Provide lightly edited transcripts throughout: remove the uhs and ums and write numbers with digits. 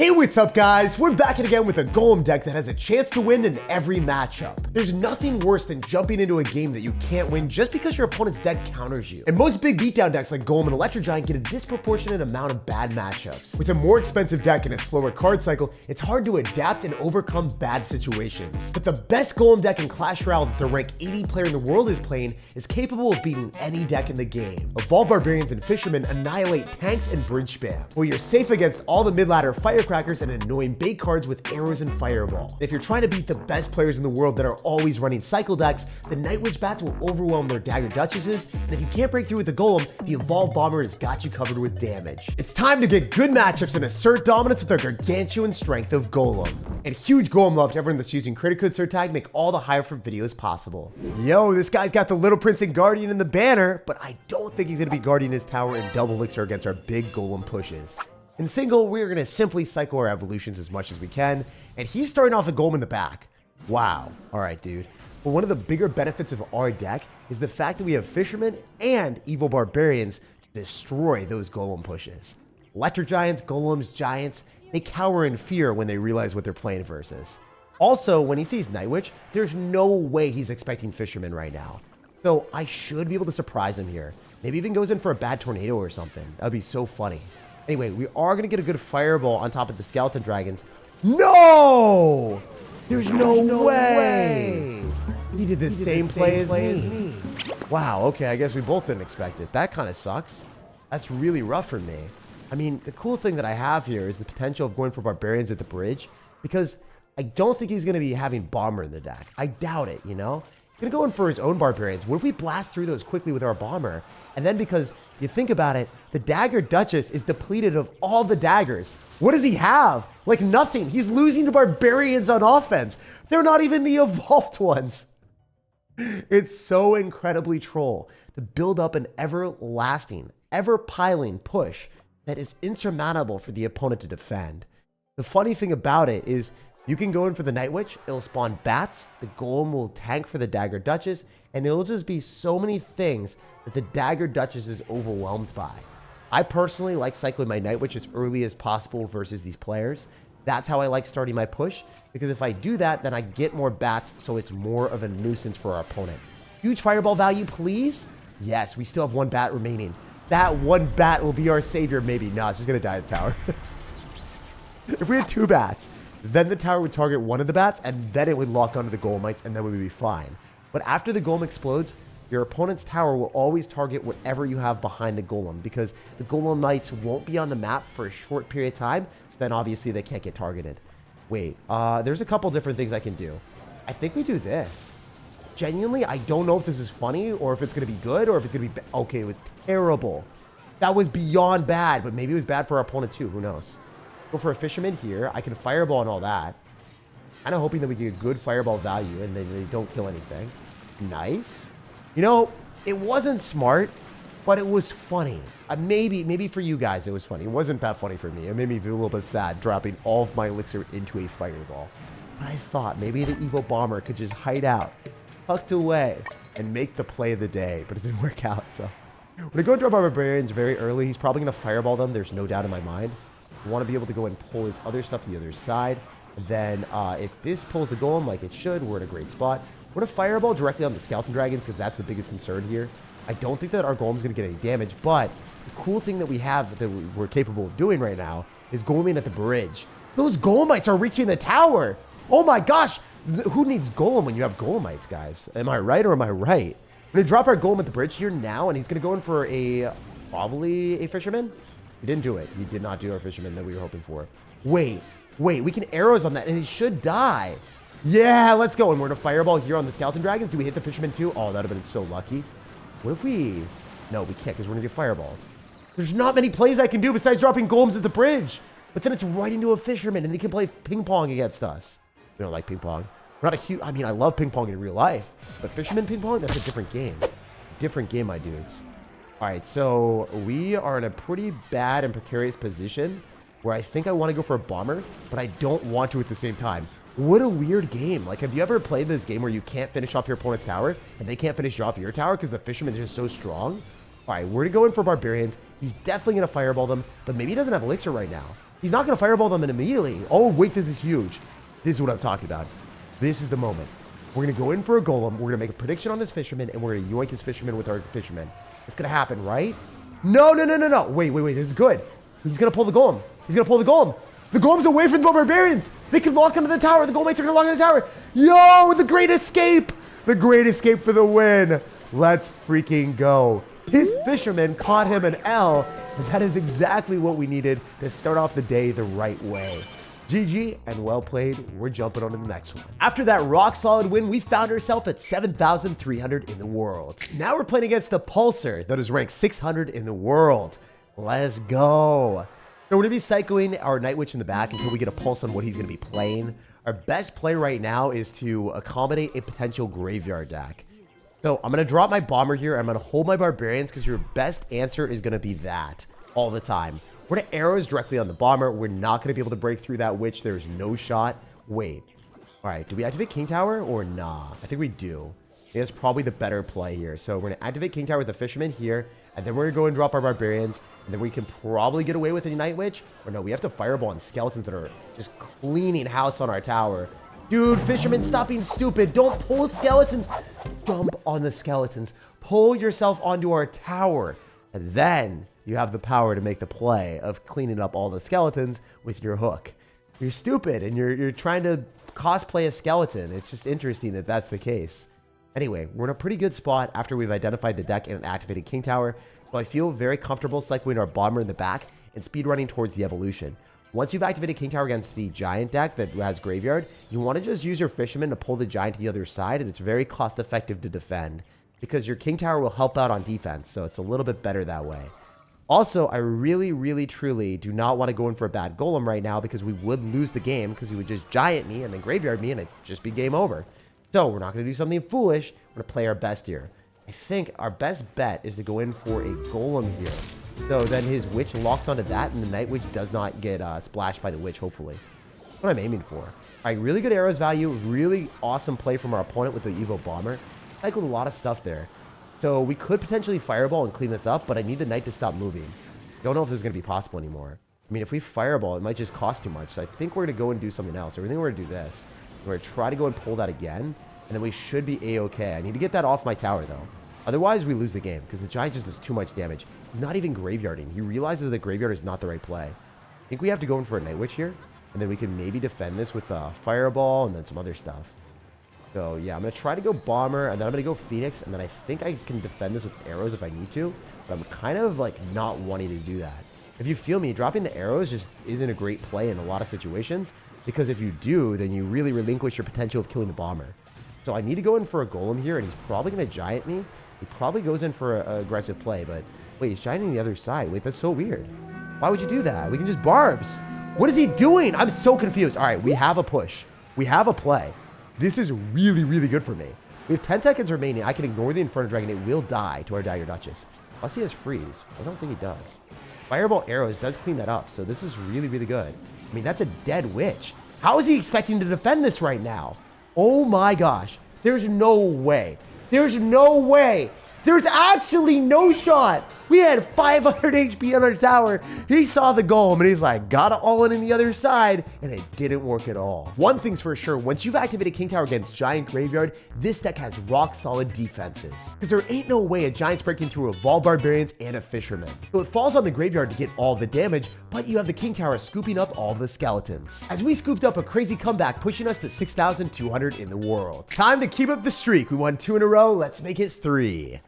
Hey, what's up guys? We're back again with a Golem deck that has a chance to win in every matchup. There's nothing worse than jumping into a game that you can't win just because your opponent's deck counters you. And most big beatdown decks like Golem and Electro Giant get a disproportionate amount of bad matchups. With a more expensive deck and a slower card cycle, it's hard to adapt and overcome bad situations. But the best Golem deck in Clash Royale that the rank 80 player in the world is playing is capable of beating any deck in the game. Evolved Barbarians and Fishermen annihilate tanks and bridge spam, where you're safe against all the mid-ladder firecrackers and annoying bait cards with arrows and fireball. And if you're trying to beat the best players in the world that are always running cycle decks, the Night Witch bats will overwhelm their Dagger Duchesses, and if you can't break through with the Golem, the Evolved Bomber has got you covered with damage. It's time to get good matchups and assert dominance with the gargantuan strength of Golem. And huge Golem love to everyone that's using credit code SirTag to make all the higher for videos possible. Yo, this guy's got the Little Prince and Guardian in the banner, but I don't think he's gonna be guarding his tower in double elixir against our big Golem pushes. In single, we're going to simply cycle our evolutions as much as we can, and he's starting off a Golem in the back. Wow. All right, dude. Well, one of the bigger benefits of our deck is the fact that we have Fishermen and Evil Barbarians to destroy those Golem pushes. Electric Giants, Golems, Giants, they cower in fear when they realize what they're playing versus. Also, when he sees Night Witch, there's no way he's expecting Fishermen right now. So I should be able to surprise him here. Maybe even goes in for a bad tornado or something. That would be so funny. Anyway, we are going to get a good fireball on top of the skeleton dragons. No! There's no way! He did the same play as me. Wow, okay, I guess we both didn't expect it. That kind of sucks. That's really rough for me. I mean, the cool thing that I have here is the potential of going for Barbarians at the bridge, because I don't think he's going to be having Bomber in the deck. I doubt it, you know? He's going to go in for his own Barbarians. What if we blast through those quickly with our Bomber? And then because you think about it, the Dagger Duchess is depleted of all the daggers. What does he have? Like nothing. He's losing to Barbarians on offense. They're not even the evolved ones. It's so incredibly troll to build up an everlasting, ever-piling push that is insurmountable for the opponent to defend. The funny thing about it is you can go in for the Night Witch, it'll spawn bats, the Golem will tank for the Dagger Duchess, and it'll just be so many things that the Dagger Duchess is overwhelmed by. I personally like cycling my Night Witch as early as possible versus these players. That's how I like starting my push, because if I do that, then I get more bats, so it's more of a nuisance for our opponent. Huge fireball value, please? Yes, we still have one bat remaining. That one bat will be our savior, maybe. No, it's just going to die at the tower. If we had two bats, then the tower would target one of the bats, and then it would lock onto the Golemites, and then we would be fine. But after the Golem explodes, your opponent's tower will always target whatever you have behind the Golem, because the Golemites won't be on the map for a short period of time, so then obviously they can't get targeted. Wait, there's a couple different things I can do. I think we do this. Genuinely, I don't know if this is funny, or if it's going to be good, or if it's going to be... Okay, it was terrible. That was beyond bad, but maybe it was bad for our opponent too. Who knows? Go for a Fisherman here. I can fireball and all that. Kind of hoping that we get a good fireball value and then they don't kill anything. Nice. You know, it wasn't smart, but it was funny. Maybe for you guys it was funny. It wasn't that funny for me. It made me feel a little bit sad dropping all of my elixir into a fireball. But I thought maybe the evil bomber could just hide out, tucked away, and make the play of the day. But it didn't work out, so. When I go and drop our Barbarians very early, he's probably going to fireball them. There's no doubt in my mind. I want to be able to go and pull his other stuff to the other side. And then if this pulls the Golem like it should, we're in a great spot. We're going to fireball directly on the Skeleton Dragons because that's the biggest concern here. I don't think that our Golem's going to get any damage, but the cool thing that we have that we're capable of doing right now is going in at the bridge. Those Golemites are reaching the tower. Oh my gosh. Who needs Golem when you have Golemites, guys? Am I right or am I right? We're going to drop our Golem at the bridge here now, and he's going to go in for probably a Fisherman. He didn't do it. He did not do our Fisherman that we were hoping for. Wait, we can arrows on that, and he should die. Yeah, let's go. And we're going to fireball here on the Skeleton Dragons. Do we hit the Fisherman too? Oh, that would have been so lucky. What if we... No, we can't because we're going to get fireballed. There's not many plays I can do besides dropping Golems at the bridge. But then it's right into a Fisherman, and they can play ping pong against us. We don't like ping pong. We're not a huge... I mean, I love ping pong in real life. But Fisherman ping pong, that's a different game. Different game, my dudes. All right, so we are in a pretty bad and precarious position where I think I want to go for a Bomber, but I don't want to at the same time. What a weird game. Like, have you ever played this game where you can't finish off your opponent's tower and they can't finish off your tower because the Fisherman is just so strong? All right, we're going to go in for Barbarians. He's definitely going to fireball them, but maybe he doesn't have Elixir right now. He's not going to fireball them immediately. Oh, wait, this is huge. This is what I'm talking about. This is the moment. We're going to go in for a golem. We're going to make a prediction on this fisherman, and we're going to yoink his fisherman with our fisherman. It's going to happen, right? No. Wait. This is good. He's going to pull the golem. He's going to pull the golem. The golem's away from the barbarians. They can lock into the tower. The golemates are going to lock into the tower. Yo, the great escape. The great escape for the win. Let's freaking go. His fisherman caught him an L, and that is exactly what we needed to start off the day the right way. GG and well played. We're jumping on to the next one. After that rock solid win, we found ourselves at 7,300 in the world. Now we're playing against the Pulsar that is ranked 600 in the world. Let's go. So we're going to be cycling our Night Witch in the back until we get a pulse on what he's going to be playing. Our best play right now is to accommodate a potential graveyard deck. So I'm going to drop my bomber here. I'm going to hold my barbarians because your best answer is going to be that all the time. We're going to arrows directly on the bomber. We're not going to be able to break through that witch. There's no shot. Wait. All right. Do we activate King Tower or nah? I think we do. I think that's probably the better play here. So we're going to activate King Tower with the fisherman here. And then we're going to go and drop our barbarians. And then we can probably get away with a Night Witch. Or no, we have to fireball on skeletons that are just cleaning house on our tower. Dude, fisherman, stop being stupid. Don't pull skeletons. Jump on the skeletons. Pull yourself onto our tower. And then you have the power to make the play of cleaning up all the skeletons with your hook. You're stupid, and you're trying to cosplay a skeleton. It's just interesting that that's the case. Anyway, we're in a pretty good spot after we've identified the deck and activated King Tower. So I feel very comfortable cycling our bomber in the back and speedrunning towards the evolution. Once you've activated King Tower against the giant deck that has graveyard, you want to just use your fisherman to pull the giant to the other side, and it's very cost effective to defend because your King Tower will help out on defense, so it's a little bit better that way. Also, I really, truly do not want to go in for a bad golem right now because we would lose the game because he would just giant me and then graveyard me and it'd just be game over. So we're not going to do something foolish. We're going to play our best here. I think our best bet is to go in for a golem here. So then his witch locks onto that, and the Night Witch does not get splashed by the witch, hopefully. That's what I'm aiming for. All right, really good arrows value. Really awesome play from our opponent with the Evo Bomber. Cycled a lot of stuff there. So we could potentially fireball and clean this up, but I need the Knight to stop moving. Don't know if this is going to be possible anymore. I mean, if we fireball, it might just cost too much. So I think we're going to go and do something else. I think we're going to do this. We're going to try to go and pull that again, and then we should be A-okay. I need to get that off my tower, though. Otherwise, we lose the game because the giant just does too much damage. He's not even graveyarding. He realizes that graveyard is not the right play. I think we have to go in for a Night Witch here, and then we can maybe defend this with a Fireball and then some other stuff. So, yeah, I'm going to try to go Bomber, and then I'm going to go Phoenix, and then I think I can defend this with arrows if I need to, but I'm kind of, like, not wanting to do that. If you feel me, dropping the arrows just isn't a great play in a lot of situations, because if you do, then you really relinquish your potential of killing the Bomber. So I need to go in for a Golem here, and he's probably going to giant me. He probably goes in for an aggressive play, but wait, he's gianting the other side. Wait, that's so weird. Why would you do that? We can just barbs. What is he doing? I'm so confused. All right, we have a push. We have a play. This is really good for me. We have 10 seconds remaining. I can ignore the Inferno Dragon. It will die to our Dagger Duchess. Unless he has freeze. I don't think he does. Fireball Arrows does clean that up, so this is really good. I mean, that's a dead witch. How is he expecting to defend this right now? Oh my gosh. There's no way. There's no way. There's actually no shot. We had 500 HP on our tower. He saw the golem and he's like, got it all in the other side, and it didn't work at all. One thing's for sure, once you've activated King Tower against Giant Graveyard, this deck has rock solid defenses. Because there ain't no way a Giant's breaking through a Vol Barbarians and a Fisherman. So it falls on the Graveyard to get all the damage, but you have the King Tower scooping up all the skeletons. As we scooped up a crazy comeback, pushing us to 6,200 in the world. Time to keep up the streak. We won 2 in a row. Let's make it 3.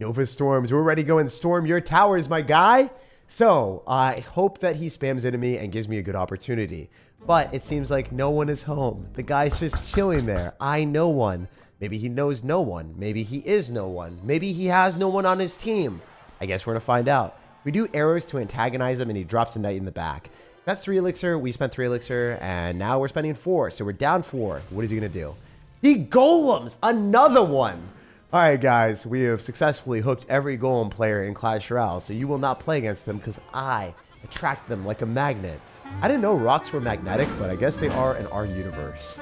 Nova Storms, we're ready to go and storm your towers, my guy. So I hope that he spams into me and gives me a good opportunity. But it seems like no one is home. The guy's just chilling there. I know one. Maybe he knows no one. Maybe he is no one. Maybe he has no one on his team. I guess we're going to find out. We do arrows to antagonize him, and he drops a knight in the back. That's 3 elixir. We spent 3 elixir, and now we're spending 4. So we're down 4. What is he going to do? He golems another one. All right, guys, we have successfully hooked every Golem player in Clash Royale, so you will not play against them because I attract them like a magnet. I didn't know rocks were magnetic, but I guess they are in our universe.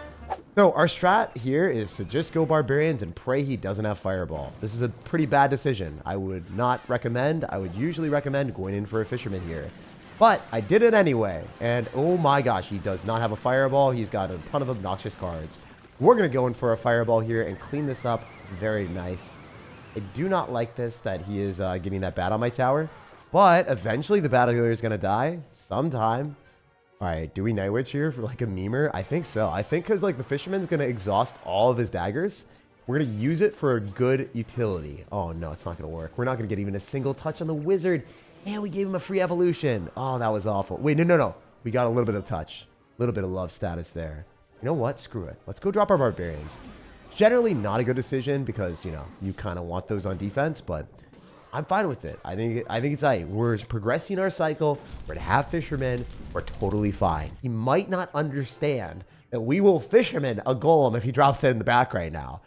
So our strat here is to just go Barbarians and pray he doesn't have Fireball. This is a pretty bad decision. I would not recommend. I would usually recommend going in for a Fisherman here. But I did it anyway. And oh my gosh, he does not have a fireball. He's got a ton of obnoxious cards. We're going to go in for a fireball here and clean this up. Very nice. I do not like this, that he is getting that bat on my tower. But eventually the battle healer is going to die sometime. All right, do we Night Witch here for like a memer? I think so. I think because like the fisherman's going to exhaust all of his daggers. We're going to use it for a good utility. Oh no, it's not going to work. We're not going to get even a single touch on the wizard. And we gave him a free evolution. Oh, that was awful. Wait, no. We got a little bit of touch. A little bit of love status there. You know what? Screw it. Let's go drop our barbarians. Generally not a good decision because, you know, you kind of want those on defense, but I'm fine with it. I think it's all right. We're progressing our cycle. We're going to have fishermen. We're totally fine. He might not understand that we will fisherman a golem if he drops it in the back right now.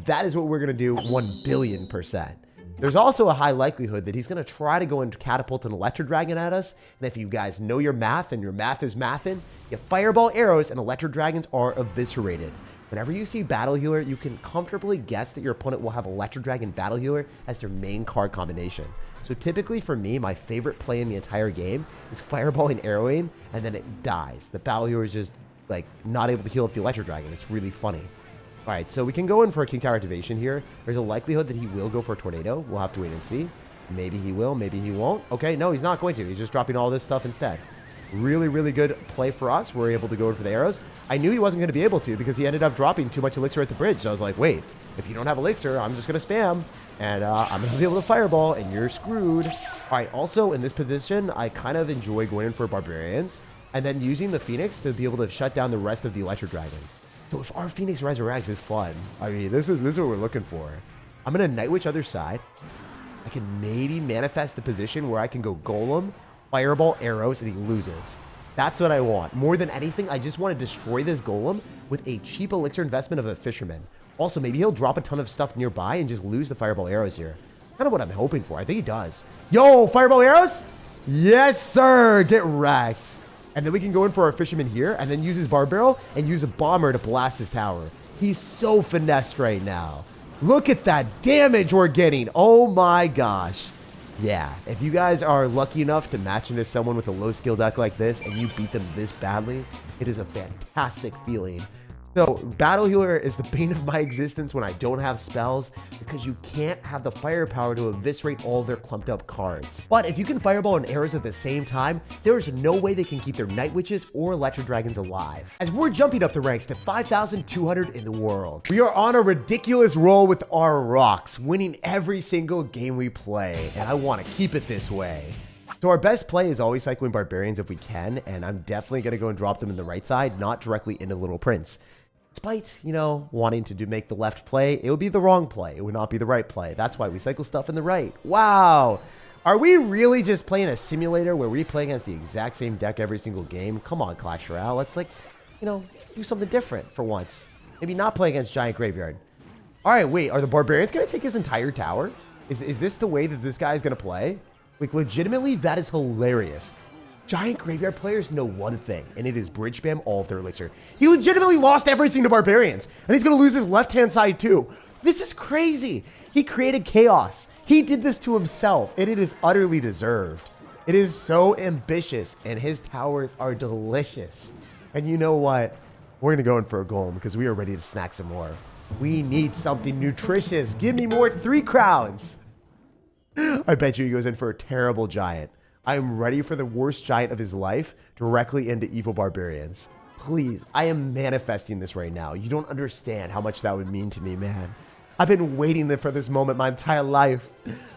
That is what we're going to do 1,000,000,000%. There's also a high likelihood that he's going to try to go and catapult an electro dragon at us. And if you guys know your math and your math is mathin', you fireball arrows and electro dragons are eviscerated. Whenever you see battle healer, you can comfortably guess that your opponent will have electro dragon battle healer as their main card combination. So typically for me, my favorite play in the entire game is fireballing arrowing and then it dies. The battle healer is just like not able to heal up the electro dragon. It's really funny. All right, so we can go in for a King Tower activation here. There's a likelihood that he will go for a tornado. We'll have to wait and see. Maybe he will, maybe he won't. Okay, no, he's not going to. He's just dropping all this stuff instead. Really, really good play for us. We're able to go in for the arrows. I knew he wasn't going to be able to because he ended up dropping too much elixir at the bridge. So I was like, wait, if you don't have elixir, I'm just going to spam. And I'm going to be able to fireball, and you're screwed. All right, also in this position, I kind of enjoy going in for barbarians and then using the Phoenix to be able to shut down the rest of the electro dragon. So if our Phoenix resurrects is fun, I mean, this is what we're looking for. I'm going to Night Witch other side. I can maybe manifest the position where I can go Golem, fireball, arrows, and he loses. That's what I want. More than anything, I just want to destroy this Golem with a cheap elixir investment of a fisherman. Also, maybe he'll drop a ton of stuff nearby and just lose the fireball arrows here. Kind of what I'm hoping for. I think he does. Yo, fireball arrows? Yes, sir. Get wrecked. And then we can go in for our fisherman here and then use his bar barrel and use a bomber to blast his tower. He's so finessed right now. Look at that damage we're getting. Oh my gosh. Yeah, if you guys are lucky enough to match into someone with a low skill deck like this and you beat them this badly, it is a fantastic feeling. So battle healer is the bane of my existence when I don't have spells because you can't have the firepower to eviscerate all their clumped up cards. But if you can fireball and arrows at the same time, there is no way they can keep their night witches or electro dragons alive. As we're jumping up the ranks to 5,200 in the world, we are on a ridiculous roll with our rocks, winning every single game we play, and I want to keep it this way. So our best play is always cycling barbarians if we can, and I'm definitely going to go and drop them in the right side, not directly into Little Prince. Despite, you know, wanting to make the left play, it would be the wrong play. It would not be the right play. That's why we cycle stuff in the right. Wow. Are we really just playing a simulator where we play against the exact same deck every single game? Come on, Clash Royale. Let's, like, you know, do something different for once. Maybe not play against Giant Graveyard. All right, wait. Are the barbarians going to take his entire tower? Is this the way that this guy is going to play? Like, legitimately, that is hilarious. Giant Graveyard players know one thing, and it is bridge spam all of their elixir. He legitimately lost everything to barbarians, and he's going to lose his left-hand side too. This is crazy. He created chaos. He did this to himself, and it is utterly deserved. It is so ambitious, and his towers are delicious. And you know what? We're going to go in for a golem because we are ready to snack some more. We need something nutritious. Give me more 3 crowns. I bet you he goes in for a terrible giant. I am ready for the worst giant of his life directly into evil barbarians. Please, I am manifesting this right now. You don't understand how much that would mean to me, man. I've been waiting for this moment my entire life.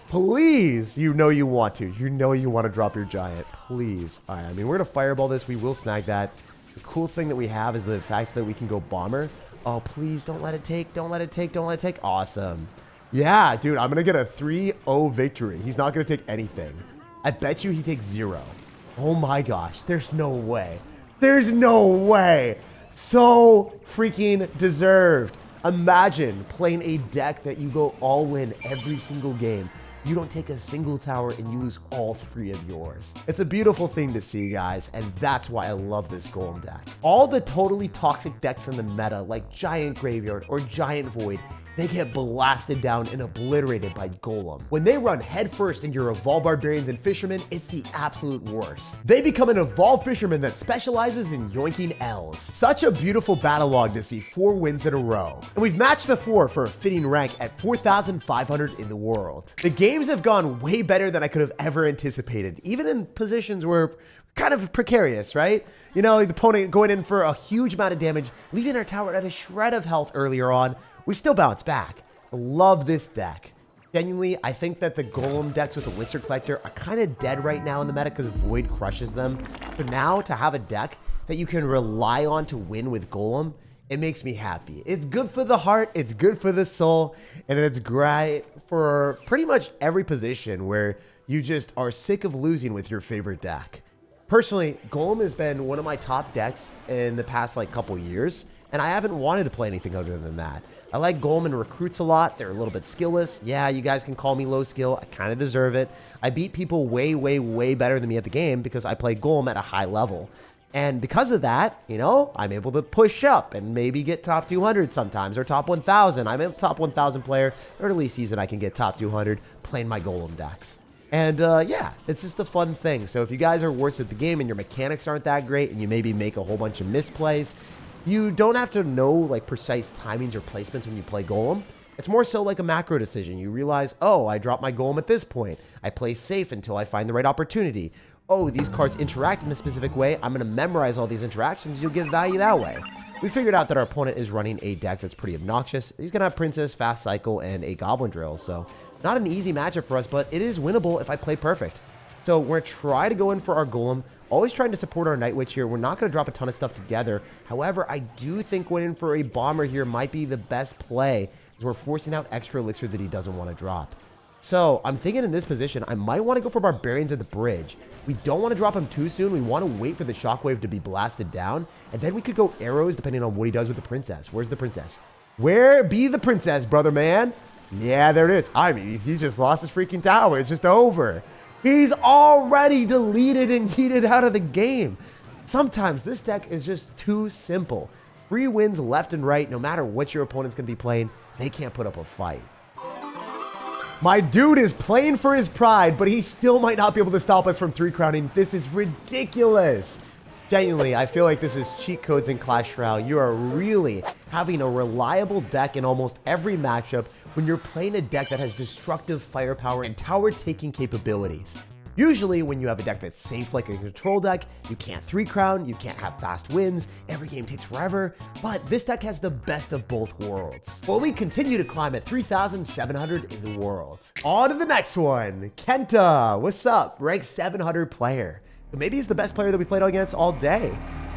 Please, you know you want to. You know you want to drop your giant. Please. All right, I mean, we're going to fireball this. We will snag that. The cool thing that we have is the fact that we can go bomber. Oh, please, don't let it take. Don't let it take. Don't let it take. Awesome. Yeah, dude, I'm going to get a 3-0 victory. He's not going to take anything. I bet you he takes 0. Oh my gosh. There's no way. There's no way. So freaking deserved. Imagine playing a deck that you go all in every single game. You don't take a single tower and you lose all 3 of yours. It's a beautiful thing to see, guys, and that's why I love this Golem deck. All the totally toxic decks in the meta, like Giant Graveyard or Giant Void, they get blasted down and obliterated by Golem. When they run headfirst into your evolved barbarians and fishermen, it's the absolute worst. They become an evolved fisherman that specializes in yoinking L's. Such a beautiful battle log to see 4 wins in a row. And we've matched the 4 for a fitting rank at 4,500 in the world. The games have gone way better than I could have ever anticipated, even in positions where kind of precarious, right? You know, the opponent going in for a huge amount of damage, leaving our tower at a shred of health earlier on. We still bounce back. I love this deck. Genuinely, I think that the Golem decks with the Elixir Collector are kind of dead right now in the meta because Void crushes them. But now to have a deck that you can rely on to win with Golem, it makes me happy. It's good for the heart, it's good for the soul, and it's great for pretty much every position where you just are sick of losing with your favorite deck. Personally, Golem has been one of my top decks in the past couple years, and I haven't wanted to play anything other than that. I like Golem and recruits a lot. They're a little bit skillless. Yeah, you guys can call me low skill. I kind of deserve it. I beat people way, way, way better than me at the game because I play Golem at a high level. And because of that, you know, I'm able to push up and maybe get top 200 sometimes or top 1,000. I'm a top 1,000 player. Early season, I can get top 200 playing my Golem decks. And yeah, it's just a fun thing. So if you guys are worse at the game and your mechanics aren't that great and you maybe make a whole bunch of misplays, you don't have to know precise timings or placements when you play Golem. It's more so like a macro decision. You realize, oh, I dropped my Golem at this point. I play safe until I find the right opportunity. Oh, these cards interact in a specific way. I'm going to memorize all these interactions. You'll get value that way. We figured out that our opponent is running a deck that's pretty obnoxious. He's going to have Princess, Fast Cycle, and a Goblin Drill. So not an easy matchup for us, but it is winnable if I play perfect. So we're going to try to go in for our Golem. Always trying to support our Night Witch here. We're not going to drop a ton of stuff together. However, I do think going in for a Bomber here might be the best play, because we're forcing out extra elixir that he doesn't want to drop. So I'm thinking in this position, I might want to go for Barbarians at the bridge. We don't want to drop him too soon. We want to wait for the Shockwave to be blasted down, and then we could go arrows depending on what he does with the Princess. Where's the Princess? Where be the Princess, brother man? Yeah, there it is. I mean, he just lost his freaking tower. It's just over. He's already deleted and yeeted out of the game. Sometimes this deck is just too simple. Free wins left and right, no matter what your opponent's going to be playing, they can't put up a fight. My dude is playing for his pride, but he still might not be able to stop us from 3-crowning. This is ridiculous. Genuinely, I feel like this is cheat codes in Clash Royale. You are really having a reliable deck in almost every matchup when you're playing a deck that has destructive firepower and tower-taking capabilities. Usually, when you have a deck that's safe like a control deck, you can't 3-crown, you can't have fast wins, every game takes forever, but this deck has the best of both worlds. Well, we continue to climb at 3,700 in the world. On to the next one. Kenta, what's up? Rank 700 player. Maybe he's the best player that we played against all day.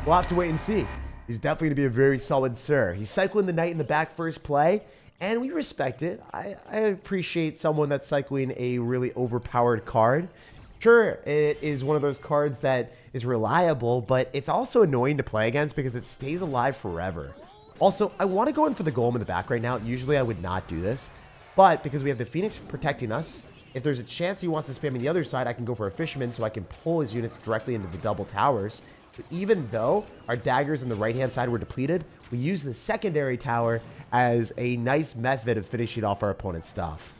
We'll have to wait and see. He's definitely going to be a very solid Sir. He's cycling the Knight in the back first play, and we respect it. I appreciate someone that's cycling a really overpowered card. Sure, it is one of those cards that is reliable, but it's also annoying to play against because it stays alive forever. Also, I want to go in for the Golem in the back right now. Usually I would not do this, but because we have the Phoenix protecting us, if there's a chance he wants to spam on the other side, I can go for a Fisherman so I can pull his units directly into the double towers. But even though our daggers on the right-hand side were depleted, we use the secondary tower as a nice method of finishing off our opponent's stuff.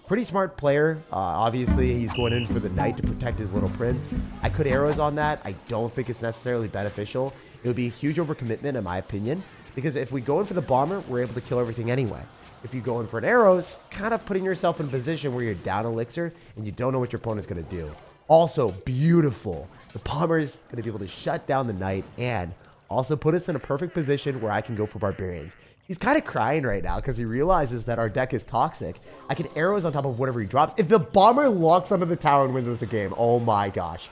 Pretty smart player. Obviously, he's going in for the Knight to protect his little prince. I could arrows on that. I don't think it's necessarily beneficial. It would be a huge overcommitment, in my opinion, because if we go in for the bomber, we're able to kill everything anyway. If you go in for an arrows, kind of putting yourself in a position where you're down elixir and you don't know what your opponent's going to do. Also, beautiful. The bomber is going to be able to shut down the Knight and also put us in a perfect position where I can go for barbarians. He's kind of crying right now because he realizes that our deck is toxic. I can arrows on top of whatever he drops. If the bomber locks onto the tower and wins us the game, oh my gosh.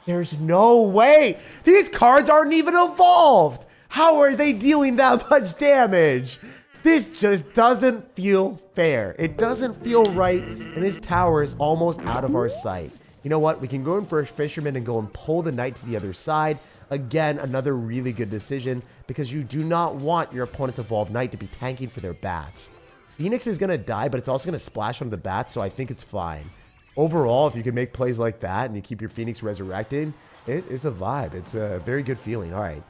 There's no way. These cards aren't even evolved. How are they dealing that much damage? This just doesn't feel fair. It doesn't feel right, and his tower is almost out of our sight. You know what? We can go in for a Fisherman and go and pull the Knight to the other side. Again, another really good decision because you do not want your opponent's evolved Knight to be tanking for their bats. Phoenix is going to die, but it's also going to splash on the bats, so I think it's fine. Overall, if you can make plays like that and you keep your Phoenix resurrected, it's a vibe. It's a very good feeling. All right,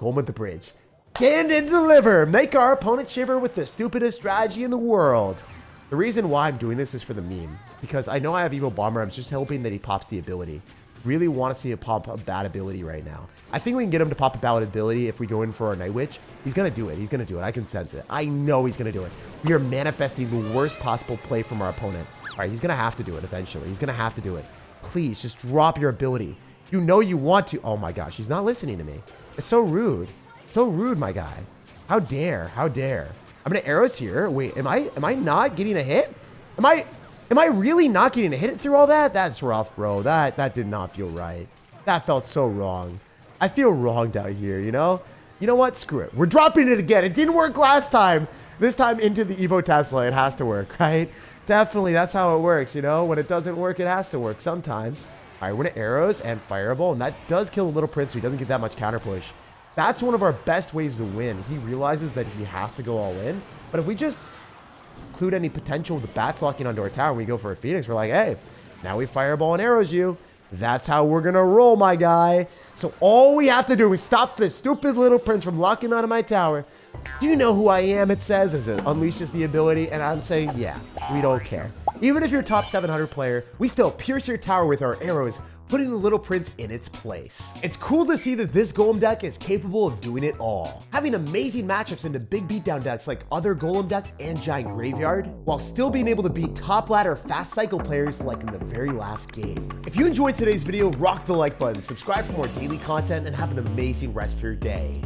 Golem at the bridge. Stand and deliver. Make our opponent shiver with the stupidest strategy in the world. The reason why I'm doing this is for the meme. Because I know I have Evil Bomber. I'm just hoping that he pops the ability. Really want to see him pop a bad ability right now. I think we can get him to pop a bad ability if we go in for our Night Witch. He's going to do it. He's going to do it. I can sense it. I know he's going to do it. We are manifesting the worst possible play from our opponent. All right, he's going to have to do it eventually. He's going to have to do it. Please, just drop your ability. You know you want to. Oh my gosh, he's not listening to me. It's so rude. So rude, my guy. How dare? How dare? I'm gonna arrows here. Wait, am I not getting a hit? Am I really not getting a hit through all that? That's rough, bro. That did not feel right. That felt so wrong. I feel wronged out here, you know? You know what? Screw it. We're dropping it again. It didn't work last time. This time into the Evo Tesla, it has to work, right? Definitely, that's how it works, you know? When it doesn't work, it has to work sometimes. All right, we're gonna arrows and fireball, and that does kill the Little Prince, so he doesn't get that much counter push. That's one of our best ways to win. He realizes that he has to go all in, but if we just include any potential with the bats locking onto our tower and we go for a Phoenix, we're like, hey, now we fireball and arrows you. That's how we're gonna roll, my guy. So all we have to do is stop this stupid Little Prince from locking onto my tower. Do you know who I am, it says, as it unleashes the ability? And I'm saying, yeah, we don't care. Even if you're top 700 player, we still pierce your tower with our arrows, putting the Little Prince in its place. It's cool to see that this Golem deck is capable of doing it all, having amazing matchups into big beatdown decks like other Golem decks and Giant Graveyard, while still being able to beat top ladder fast cycle players like in the very last game. If you enjoyed today's video, rock the like button, subscribe for more daily content, and have an amazing rest of your day.